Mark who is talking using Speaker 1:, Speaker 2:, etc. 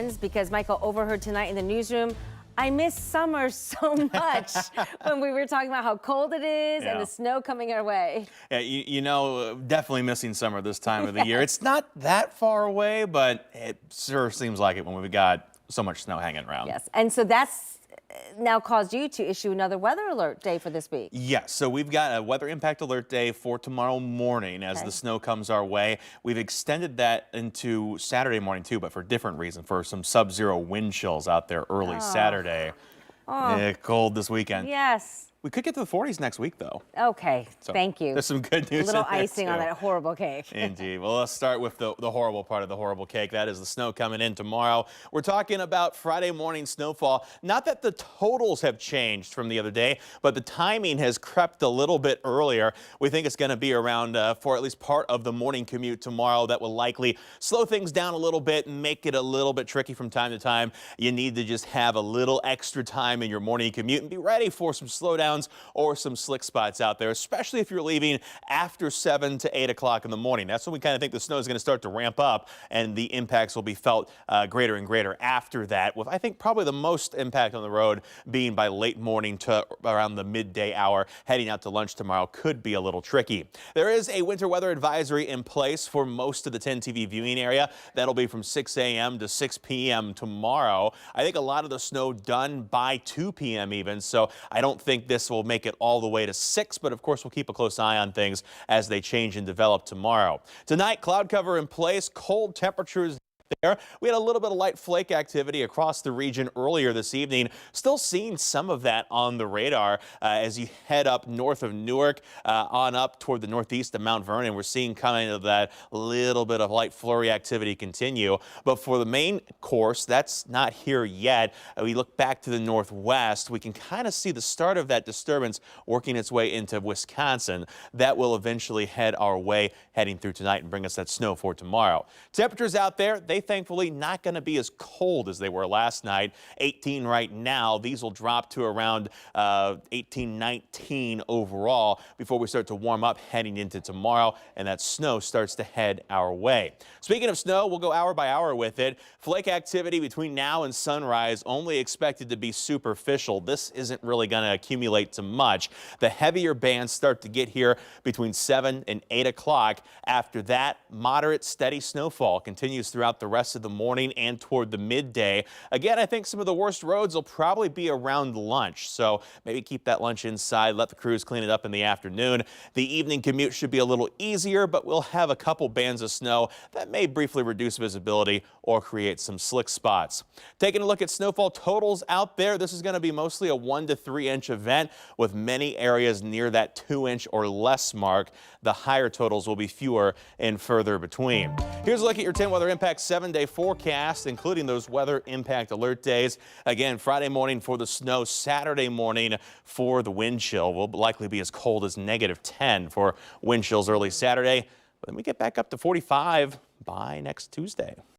Speaker 1: Because Michael overheard tonight in the newsroom, I miss summer so much when we were talking about how cold it is and the snow coming our way.
Speaker 2: Yeah, definitely missing summer this time of the year. It's not that far away, but it sure seems like it when we've got so much snow hanging around.
Speaker 1: Yes, and so that's now caused you to issue another weather alert day for this week.
Speaker 2: Yes, so we've got a weather impact alert day for tomorrow morning as the snow comes our way. We've extended that into Saturday morning too, but for a different reason, for some sub-zero wind chills out there early Saturday. Cold this weekend.
Speaker 1: Yes.
Speaker 2: We could get to the 40s next week, though.
Speaker 1: Okay,
Speaker 2: So
Speaker 1: thank you.
Speaker 2: There's some good news.
Speaker 1: A little icing on that horrible cake.
Speaker 2: Indeed. Well, let's start with the horrible part of the horrible cake. That is the snow coming in tomorrow. We're talking about Friday morning snowfall. Not that the totals have changed from the other day, but the timing has crept a little bit earlier. We think it's going to be around for at least part of the morning commute tomorrow. That will likely slow things down a little bit and make it a little bit tricky from time to time. You need to just have a little extra time in your morning commute and be ready for some slowdowns or some slick spots out there, especially if you're leaving after 7 to 8 o'clock in the morning. That's when we kind of think the snow is going to start to ramp up and the impacts will be felt greater and greater after that, with I think probably the most impact on the road being by late morning to around the midday hour. Heading out to lunch tomorrow could be a little tricky. There is a winter weather advisory in place for most of the 10 TV viewing area. That'll be from 6 a.m. to 6 p.m. tomorrow. I think a lot of the snow done by 2 p.m. even, so I don't think this will make it all the way to 6, but of course we'll keep a close eye on things as they change and develop tomorrow. Tonight, cloud cover in place, cold temperatures there. We had a little bit of light flake activity across the region earlier this evening. Still seeing some of that on the radar as you head up north of Newark on up toward the northeast of Mount Vernon. We're seeing kind of that little bit of light flurry activity continue. But for the main course, that's not here yet. We look back to the northwest. We can kind of see the start of that disturbance working its way into Wisconsin. That will eventually head our way heading through tonight and bring us that snow for tomorrow. Temperatures out there, they thankfully not going to be as cold as they were last night. 18 right now. These will drop to around 18, 19 overall before we start to warm up heading into tomorrow, and that snow starts to head our way. Speaking of snow, we'll go hour by hour with it. Flake activity between now and sunrise only expected to be superficial. This isn't really going to accumulate to much. The heavier bands start to get here between 7 and 8 o'clock. After that, moderate, steady snowfall continues throughout the rest of the morning and toward the midday. Again, I think some of the worst roads will probably be around lunch, so maybe keep that lunch inside, let the crews clean it up in the afternoon. The evening commute should be a little easier, but we'll have a couple bands of snow that may briefly reduce visibility or create some slick spots. Taking a look at snowfall totals out there, this is going to be mostly a 1 to 3 inch event with many areas near that 2 inch or less mark. The higher totals will be fewer and further between. Here's a look at your 10 weather impact 7-day forecast, including those weather impact alert days. Again, Friday morning for the snow, Saturday morning for the wind chill. Will likely be as cold as -10 for wind chills early Saturday, but then we get back up to 45 by next Tuesday.